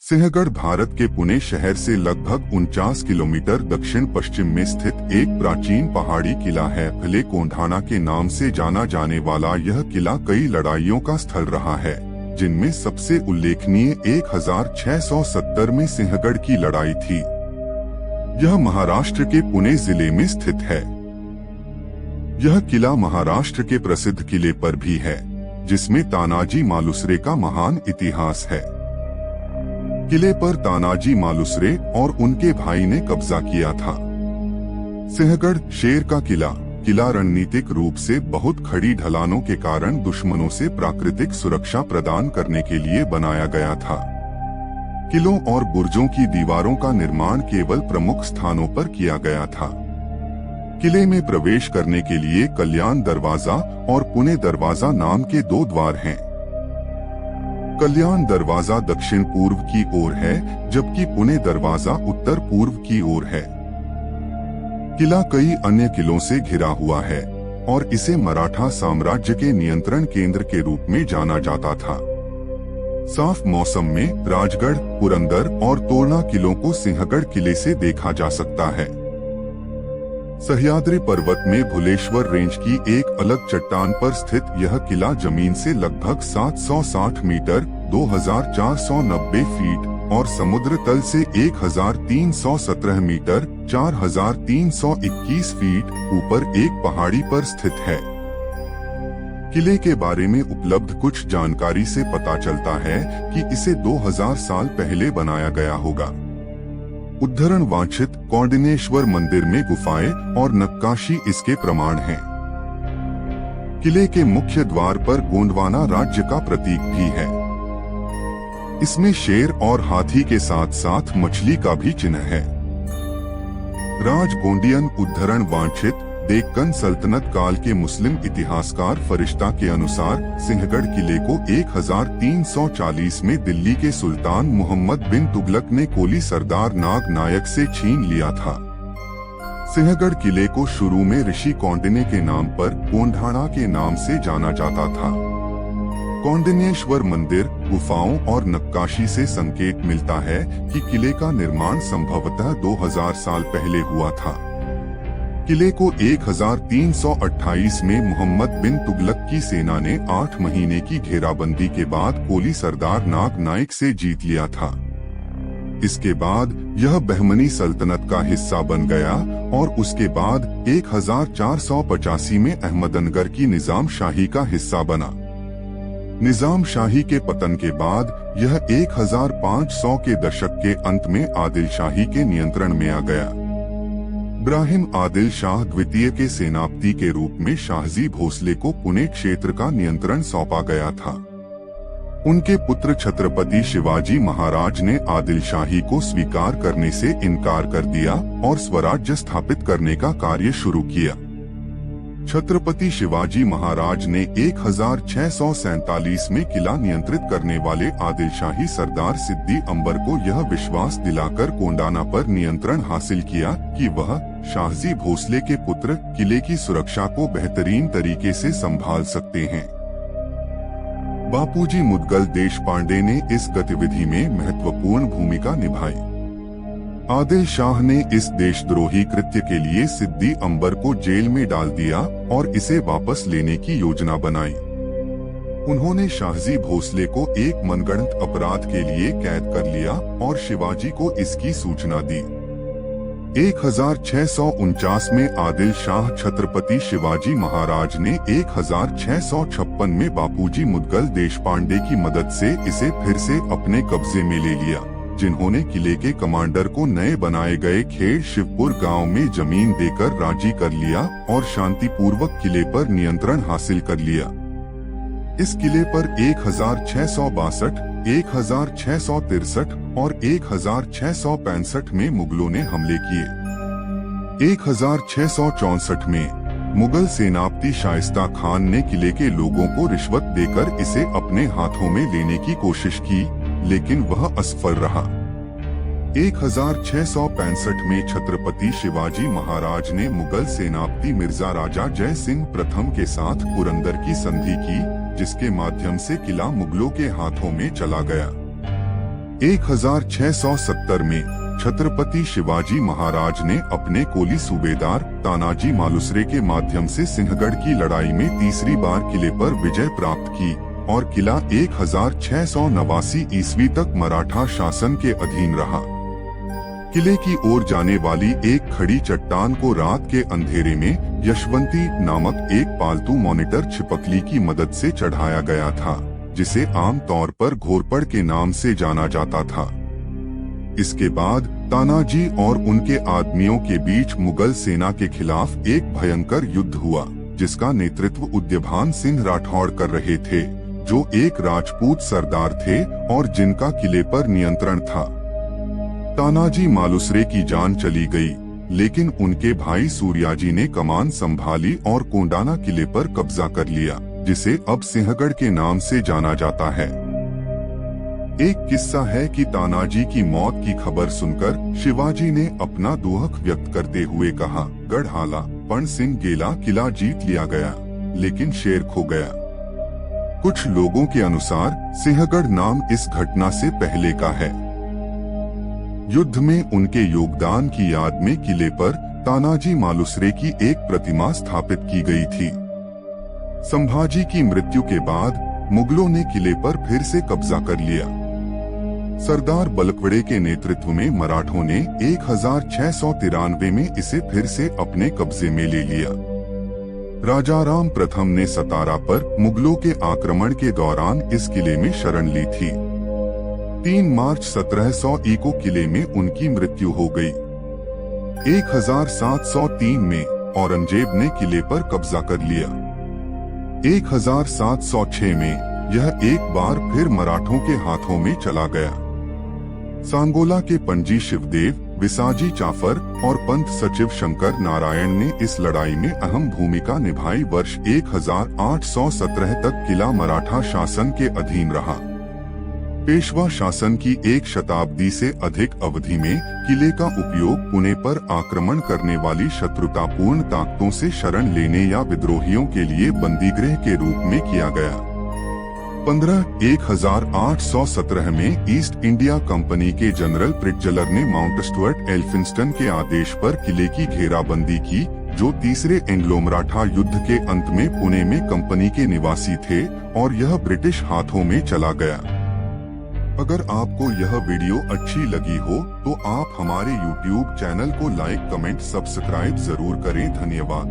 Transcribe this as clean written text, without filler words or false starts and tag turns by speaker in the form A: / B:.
A: सिंहगढ़ भारत के पुणे शहर से लगभग 49 किलोमीटर दक्षिण पश्चिम में स्थित एक प्राचीन पहाड़ी किला है। भले कोंढाणा के नाम से जाना जाने वाला यह किला कई लड़ाइयों का स्थल रहा है, जिनमें सबसे उल्लेखनीय 1670 में सिंहगढ़ की लड़ाई थी। यह महाराष्ट्र के पुणे जिले में स्थित है। यह किला महाराष्ट्र के प्रसिद्ध किले पर भी है, जिसमें तानाजी मालुसरे का महान इतिहास है। किले पर तानाजी मालुसरे और उनके भाई ने कब्जा किया था। सिंहगढ़ शेर का किला रणनीतिक रूप से बहुत खड़ी ढलानों के कारण दुश्मनों से प्राकृतिक सुरक्षा प्रदान करने के लिए बनाया गया था। किलों और बुर्जों की दीवारों का निर्माण केवल प्रमुख स्थानों पर किया गया था। किले में प्रवेश करने के लिए कल्याण दरवाजा और पुणे दरवाजा नाम के 2 द्वार हैं। कल्याण दरवाजा दक्षिण पूर्व की ओर है, जबकि पुणे दरवाजा उत्तर पूर्व की ओर है। किला कई अन्य किलों से घिरा हुआ है और इसे मराठा साम्राज्य के नियंत्रण केंद्र के रूप में जाना जाता था। साफ मौसम में राजगढ़, पुरंदर और तोरना किलों को सिंहगढ़ किले से देखा जा सकता है। सह्याद्री पर्वत में भुलेश्वर रेंज की एक अलग चट्टान पर स्थित यह किला जमीन से लगभग 760 मीटर 2490 फीट और समुद्र तल से 1317 मीटर 4321 फीट ऊपर एक पहाड़ी पर स्थित है। किले के बारे में उपलब्ध कुछ जानकारी से पता चलता है कि इसे 2000 साल पहले बनाया गया होगा। उद्धरण वांछित कौंडिन्येश्वर मंदिर में गुफाएं और नक्काशी इसके प्रमाण हैं। किले के मुख्य द्वार पर गोंडवाना राज्य का प्रतीक भी है। इसमें शेर और हाथी के साथ साथ मछली का भी चिन्ह है। राजगोंडियन उद्धरण वांछित डेक्कन सल्तनत काल के मुस्लिम इतिहासकार फरिश्ता के अनुसार सिंहगढ़ किले को 1340 में दिल्ली के सुल्तान मोहम्मद बिन तुगलक ने कोली सरदार नाग नायक से छीन लिया था। सिंहगढ़ किले को शुरू में ऋषि कौंडिन्य के नाम पर कोंढाणा के नाम से जाना जाता था। कौंडिन्येश्वर मंदिर, गुफाओं और नक्काशी से संकेत मिलता है कि किले का निर्माण संभवतः 2000 साल पहले हुआ था। किले को 1328 में मोहम्मद बिन तुगलक की सेना ने 8 महीने की घेराबंदी के बाद कोली सरदार नाग नायक से जीत लिया था। इसके बाद यह बहमनी सल्तनत का हिस्सा बन गया और उसके बाद 1485 में अहमदनगर की निजाम शाही का हिस्सा बना। निजाम शाही के पतन के बाद यह 1500 के दशक के अंत में आदिल शाही के नियंत्रण में आ गया। इब्राहिम आदिल शाह द्वितीय के सेनापति के रूप में शाहजी भोसले को पुणे क्षेत्र का नियंत्रण सौंपा गया था। उनके पुत्र छत्रपति शिवाजी महाराज ने आदिल शाही को स्वीकार करने से इनकार कर दिया और स्वराज्य स्थापित करने का कार्य शुरू किया। छत्रपति शिवाजी महाराज ने 1647 में किला नियंत्रित करने वाले आदिल शाही सरदार सिद्दी अंबर को यह विश्वास दिलाकर कोंडाना पर नियंत्रण हासिल किया कि वह शाहजी भोसले के पुत्र किले की सुरक्षा को बेहतरीन तरीके से संभाल सकते हैं। बापूजी मुदगल देशपांडे ने इस गतिविधि में महत्वपूर्ण भूमिका निभाई। आदिल शाह ने इस देशद्रोही कृत्य के लिए सिद्दी अंबर को जेल में डाल दिया और इसे वापस लेने की योजना बनाई। उन्होंने शाहजी भोसले को एक मनगढ़ंत अपराध के लिए कैद कर लिया और शिवाजी को इसकी सूचना दी। 1649 में आदिल शाह छत्रपति शिवाजी महाराज ने 1656 में बापूजी मुदगल देशपांडे की मदद से इसे फिर से अपने कब्जे में ले लिया, जिन्होंने किले के कमांडर को नए बनाए गए खेड़ शिवपुर गांव में जमीन देकर राजी कर लिया और शांतिपूर्वक किले पर नियंत्रण हासिल कर लिया। इस किले पर 1662, 1663 और 1665 में मुगलों ने हमले किए। 1664 में मुगल सेनापति शाइस्ता खान ने किले के लोगों को रिश्वत देकर इसे अपने हाथों में लेने की कोशिश की, लेकिन वह असफल रहा। 1665 में छत्रपति शिवाजी महाराज ने मुगल सेनापति मिर्जा राजा जय सिंह प्रथम के साथ पुरंदर की संधि की, जिसके माध्यम से किला मुगलों के हाथों में चला गया। 1670 में छत्रपति शिवाजी महाराज ने अपने कोली सूबेदार तानाजी मालुसरे के माध्यम से सिंहगढ़ की लड़ाई में तीसरी बार किले पर विजय प्राप्त की और किला 1689 ईस्वी तक मराठा शासन के अधीन रहा। किले की ओर जाने वाली एक खड़ी चट्टान को रात के अंधेरे में यशवंती नामक एक पालतू मॉनिटर छिपकली की मदद से चढ़ाया गया था, जिसे आम तौर पर घोरपड़ के नाम से जाना जाता था। इसके बाद तानाजी और उनके आदमियों के बीच मुगल सेना के खिलाफ एक भयंकर युद्ध हुआ, जिसका नेतृत्व उद्यभान सिंह राठौड़ कर रहे थे, जो एक राजपूत सरदार थे और जिनका किले पर नियंत्रण था। तानाजी मालुसरे की जान चली गई, लेकिन उनके भाई सूर्याजी ने कमान संभाली और कोंडाना किले पर कब्जा कर लिया, जिसे अब सिंहगढ़ के नाम से जाना जाता है। एक किस्सा है कि तानाजी की मौत की खबर सुनकर शिवाजी ने अपना दुख व्यक्त करते हुए कहा, गढ़हाला पण सिंह गेला, किला जीत लिया गया लेकिन शेर खो गया। कुछ लोगों के अनुसार सिंहगढ़ नाम इस घटना से पहले का है। युद्ध में उनके योगदान की याद में किले पर तानाजी मालुसरे की एक प्रतिमा स्थापित की गई थी। संभाजी की मृत्यु के बाद मुगलों ने किले पर फिर से कब्जा कर लिया। सरदार बलकवड़े के नेतृत्व में मराठों ने 1693 में इसे फिर से अपने कब्जे में ले लिया। राजाराम प्रथम ने सतारा पर मुगलों के आक्रमण के दौरान इस किले में शरण ली थी। 3 मार्च 1700 को किले में उनकी मृत्यु हो गई। 1703 में औरंगजेब ने किले पर कब्जा कर लिया। 1706 में यह एक बार फिर मराठों के हाथों में चला गया। सांगोला के पंजी शिवदेव, विसाजी चाफर और पंत सचिव शंकर नारायण ने इस लड़ाई में अहम भूमिका निभाई। वर्ष 1817 तक किला मराठा शासन के अधीन रहा। पेशवा शासन की एक शताब्दी से अधिक अवधि में किले का उपयोग पुणे पर आक्रमण करने वाली शत्रुतापूर्ण ताकतों से शरण लेने या विद्रोहियों के लिए बंदीगृह के रूप में किया गया। 1817 में ईस्ट इंडिया कंपनी के जनरल प्रिटजलर ने माउंट स्टुअर्ट एल्फिंस्टन के आदेश पर किले की घेराबंदी की, जो तीसरे एंग्लो मराठा युद्ध के अंत में पुणे में कंपनी के निवासी थे और यह ब्रिटिश हाथों में चला गया। अगर आपको यह वीडियो अच्छी लगी हो तो आप हमारे YouTube चैनल को लाइक, कमेंट, सब्सक्राइब जरूर करें। धन्यवाद।